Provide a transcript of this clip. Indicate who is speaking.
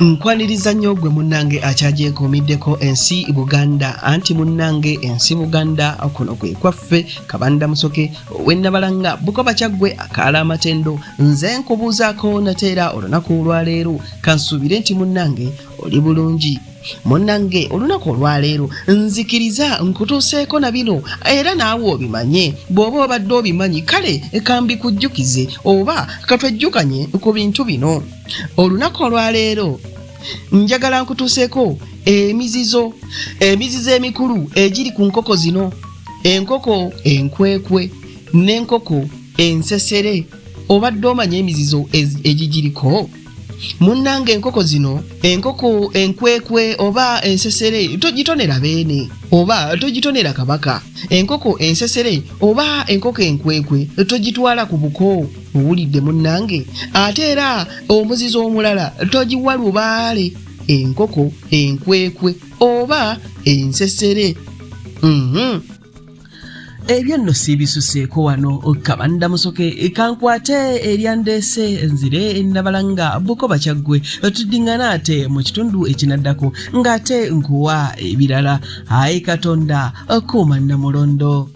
Speaker 1: Nkwaniriza nnyo gwe munnange akyagyekuumiddeko ensi Buganda anti munnange ensi Buganda kuno kwe kwaffe Kabanda Musoke wennabalanga Bukoba Kyaggwe akaala amatendo nze nkubuuzaako nateera olunaku olwaleero kansuubire nti munnange oli bulungi. Munnange olunaku olwaleero nzikiriza nkutuuseeko na bino era naawe obimanye bw'oba obadde obimanyi kale kambikujjukize oba katwejjukanye ku bintu bino. Olunaku olwaleero njagala nkutuuseeko emizizo emikulu egiri ku nkoko zino, enkoko enkwekwe n'enkoko ensesere. Obadde omanya emizizo egigiriko? Munnange enkoko zino, enkoko enkwekwe oba ensesere togitonera beene oba togitonera kabaka. Enkoko ensesere oba enkoko enkwekwe togitwala ku buko. Owulidde munnange? Ate era omuzizo omulala togiwa lubaale. Enkoko enkwekwe oba ensesere. Ebyo nno siibisuseeko wano Kabanda Musoke kankwate eryandeese nzire nabalanga Bukoba Kyaggwe tuddingana ate mu kitundu ekinaddako ng'ate nkuwa ebirala. Ayi Katonda kuuma Namulondo.